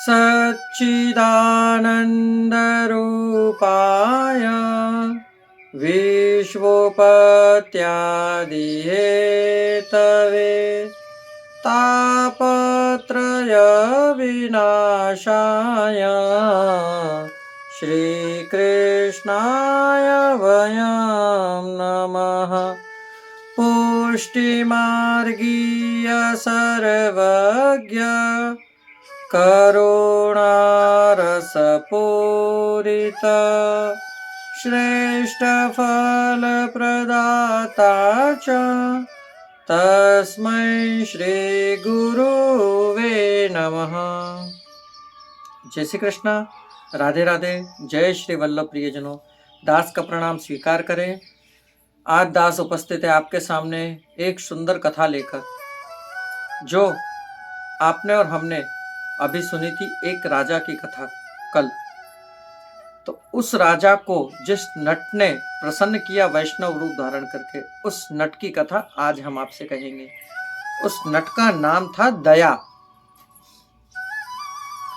सच्चिदानन्दरूपाय विश्वोपत्यादिहेतवे तापत्रयविनाशाय श्रीकृष्णाय वयं नमः। पुष्टिमार्गीय सर्वज्ञ करुणारसपूरित श्रेष्ठफलप्रदाता च तस्मै श्रीगुरुवे नमः। जय श्री कृष्ण। राधे राधे। जय श्री वल्लभ प्रियजनों। दास का प्रणाम स्वीकार करें। आज दास उपस्थित है आपके सामने एक सुंदर कथा लेकर, जो आपने और हमने अभी सुनी थी। एक राजा की कथा कल। तो उस राजा को जिस नट ने प्रसन्न किया वैष्णव रूप धारण करके, उस नट की कथा आज हम आपसे कहेंगे। उस नट का नाम था दया।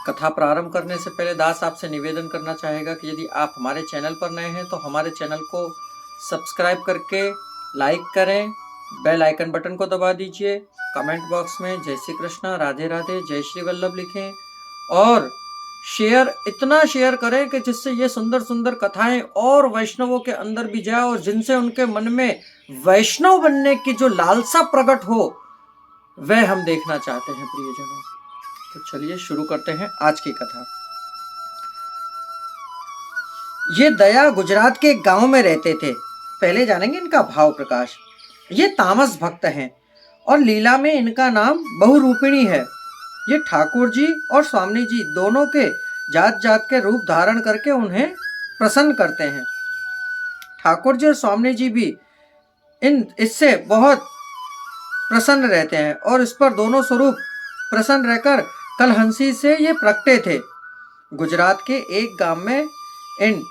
कथा प्रारंभ करने से पहले दास आपसे निवेदन करना चाहेगा कि यदि आप हमारे चैनल पर नए हैं तो हमारे चैनल को सब्सक्राइब करके लाइक करें, बेल आइकन बटन को दबा दीजिए, कमेंट बॉक्स में जय श्री कृष्ण, राधे राधे, जय श्री वल्लभ लिखें और शेयर, इतना शेयर करें कि जिससे ये सुंदर सुंदर कथाएं और वैष्णवों के अंदर भी जाए और जिनसे उनके मन में वैष्णव बनने की जो लालसा प्रकट हो वह हम देखना चाहते हैं प्रियजनों। तो चलिए शुरू करते हैं आज की कथा। ये दया गुजरात के एक गांव में रहते थे। पहले जानेंगे इनका भाव प्रकाश। ये तामस भक्त हैं और लीला में इनका नाम बहुरूपिणी है। ये ठाकुर जी और स्वामी जी दोनों के जात जात के रूप धारण करके उन्हें प्रसन्न करते हैं। ठाकुर जी और स्वामी जी भी इससे बहुत प्रसन्न रहते हैं और इस पर दोनों स्वरूप प्रसन्न रहकर कलहंसी से ये प्रगटे थे। गुजरात के एक गांव में इन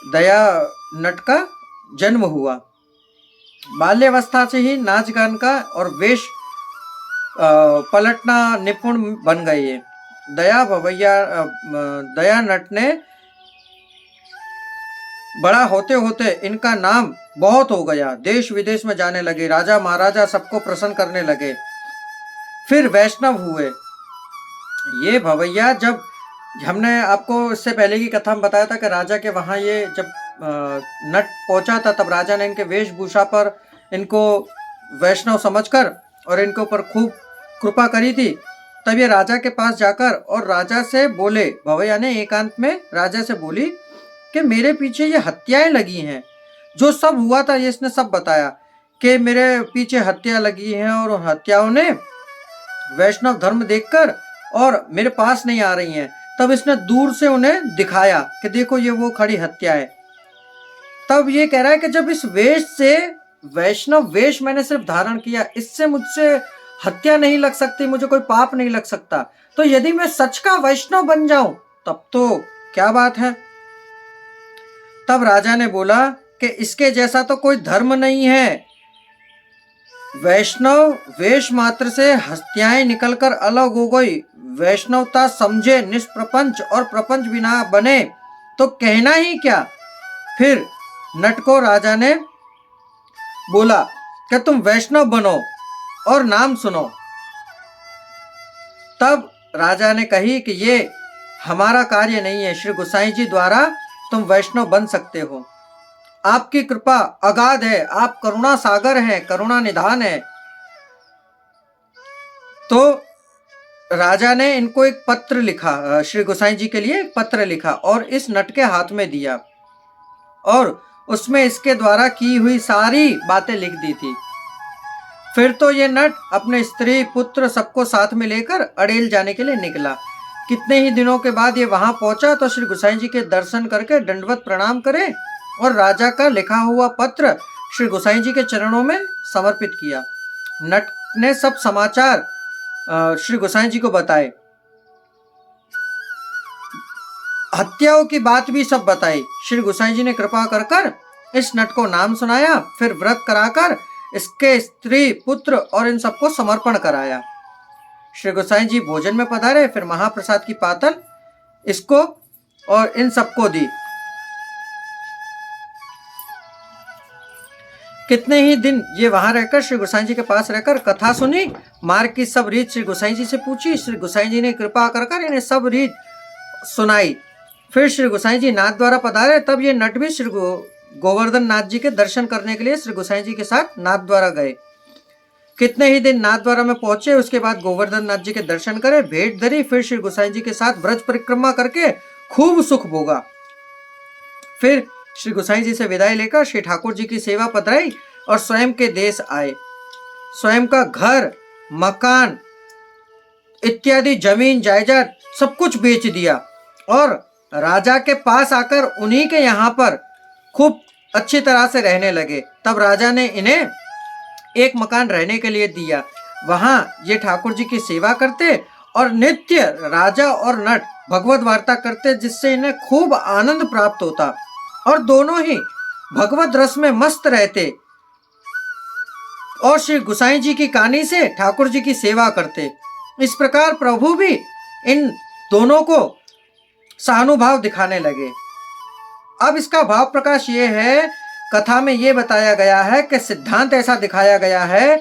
दया नट का जन्म हुआ। बाल्यावस्था से ही नाच गान का और वेश पलटना निपुण बन गए। ये दया नट ने बड़ा होते होते इनका नाम बहुत हो गया। देश विदेश में जाने लगे, राजा महाराजा सबको प्रसन्न करने लगे। फिर वैष्णव हुए। ये भवैया, जब हमने आपको इससे पहले की कथा में बताया था कि राजा के वहां ये जब नट पहुंचा था, तब राजा ने इनके वेशभूषा पर इनको वैष्णव समझकर और इनके ऊपर खूब कृपा करी थी। तब ये राजा के पास जाकर और राजा से बोले, भवैया ने एकांत में राजा से बोली कि मेरे पीछे ये हत्याएं लगी हैं। जो सब हुआ था ये इसने सब बताया कि मेरे पीछे हत्या लगी हैं और उन हत्याओं ने वैष्णव धर्म देखकर और मेरे पास नहीं आ रही हैं। तब इसने दूर से उन्हें दिखाया कि देखो ये वो खड़ी हत्या है। तब ये कह रहा है कि जब इस वेश से, वैष्णव वेश मैंने सिर्फ धारण किया, इससे मुझसे हत्या नहीं लग सकती, मुझे कोई पाप नहीं लग सकता। तो यदि मैं सच का वैष्णव बन जाऊं तब तो क्या बात है। तब राजा ने बोला कि इसके जैसा तो कोई धर्म नहीं है। वैष्णव वेश मात्र से हत्याएं निकलकर अलग हो गई। वैष्णवता समझे निष्प्रपंच और प्रपंच बिना बने तो कहना ही क्या। फिर नट को राजा ने बोला कि तुम वैष्णव बनो और नाम सुनो। तब राजा ने कही कि ये हमारा कार्य नहीं है, श्री गोसाई जी द्वारा तुम वैष्णव बन सकते हो। आपकी कृपा अगाध है, आप करुणा सागर हैं, करुणा निधान है। तो राजा ने इनको एक पत्र लिखा, श्री गोसाई जी के लिए एक पत्र लिखा और इस नट के हाथ में दिया और उसमें इसके द्वारा की हुई सारी बातें लिख दी थी। फिर तो ये नट अपने स्त्री पुत्र सबको साथ में लेकर अड़ेल जाने के लिए निकला। कितने ही दिनों के बाद ये वहां पहुंचा तो श्री गोसाई जी के दर्शन करके दंडवत प्रणाम करे और राजा का लिखा हुआ पत्र श्री गोसाई जी के चरणों में समर्पित किया। नट ने सब समाचार श्री गोसाई जी को बताए, हत्याओं की बात भी सब बताई। श्री गोसाई जी ने कृपा कर कर इस नट को नाम सुनाया, फिर व्रत कराकर इसके स्त्री पुत्र और इन सबको समर्पण कराया। श्री गोसाई जी भोजन में पधारे, फिर महाप्रसाद की पातल इसको और इन सबको दी। कितने ही दिन ये वहां रहकर श्री गोसाई जी के पास रहकर कथा सुनी, मार्ग की सब रीत श्री गोसाई जी से पूछी। श्री गोसाई जी ने कृपा कर कर इन्हें सब रीत सुनाई। फिर श्री गोसाई जी नाथ द्वारा पधारे, तब ये नट भी श्री गोवर्धन नाथ जी के दर्शन करने के लिए श्री गोसाई जी के साथ नाथ द्वारा गए। कितने ही दिन नाथ द्वारा में पहुंचे, उसके बाद गोवर्धन नाथ जी के दर्शन करे, भेंट धरी, फिर श्री गोसाई जी के साथ ब्रज परिक्रमा करके खूब सुख भोगा। फिर श्री गोसाई जी से विदाई लेकर श्री ठाकुर जी की सेवा पधराई और स्वयं के देश आए। स्वयं का घर, मकान इत्यादि जमीन जायदाद सब कुछ बेच दिया और राजा के पास आकर उन्हीं के यहाँ पर खूब अच्छी तरह से रहने लगे। तब राजा ने इन्हें एक मकान रहने के लिए दिया। वहां ये ठाकुर जी की सेवा करते और नित्य राजा और नट भगवत वार्ता करते, जिससे इन्हें खूब आनंद प्राप्त होता और दोनों ही भगवत रस में मस्त रहते और श्री गोसाई जी की कहानी से ठाकुर जी की सेवा करते। इस प्रकार प्रभु भी इन दोनों को सहानुभाव दिखाने लगे। अब इसका भाव प्रकाश ये है, कथा में ये बताया गया है कि सिद्धांत ऐसा दिखाया गया है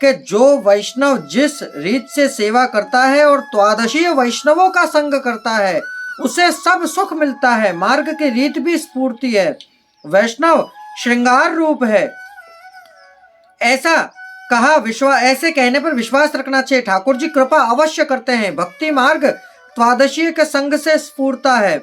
कि जो वैष्णव जिस रीत से सेवा करता है और द्वादशीय वैष्णवों का संग करता है, उसे सब सुख मिलता है। मार्ग की रीत भी स्फूर्ति है, वैष्णव श्रृंगार रूप है। ऐसा कहा, ऐसे कहने पर विश्वास रखना चाहिए। ठाकुर जी कृपा अवश्य करते हैं। भक्ति मार्ग द्वादशीय के संग से स्फूर्ता है,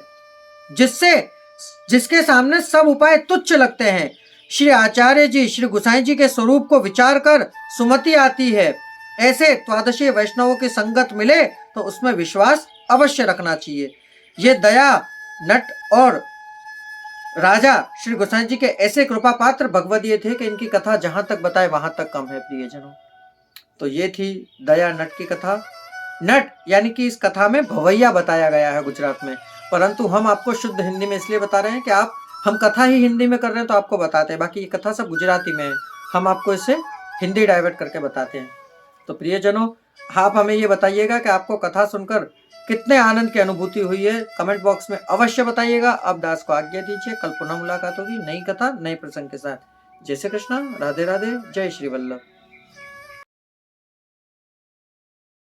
जिसके सामने सब उपाय तुच्छ लगते हैं। श्री आचार्य जी श्री गोसाई जी के स्वरूप को विचार कर सुमति आती है। ऐसे द्वादशीय वैष्णवों की संगत मिले तो उसमें विश्वास अवश्य रखना चाहिए। ये दया नट और राजा श्री गोसाई जी के ऐसे कृपा पात्र भगवदीय थे कि इनकी कथा जहां तक बताए वहां तक कम है प्रियजनों। तो ये थी दया नट की कथा। नट यानी कि इस कथा में भवैया बताया गया है गुजरात में, परंतु हम आपको शुद्ध हिंदी में इसलिए बता रहे हैं कि हम कथा ही हिंदी में कर रहे हैं तो आपको बताते हैं, बाकी ये कथा सब गुजराती में है, हम आपको इसे हिंदी डाइवर्ट करके बताते हैं। तो प्रियजनों, आप हमें ये बताइएगा कि आपको कथा सुनकर कितने आनंद की अनुभूति हुई है, कमेंट बॉक्स में अवश्य बताइएगा। अब दास को आज्ञा दीजिए, कल पुनः मुलाकात होगी नई कथा नए प्रसंग के साथ। जय श्री कृष्णा, राधे राधे, जय श्री वल्लभ।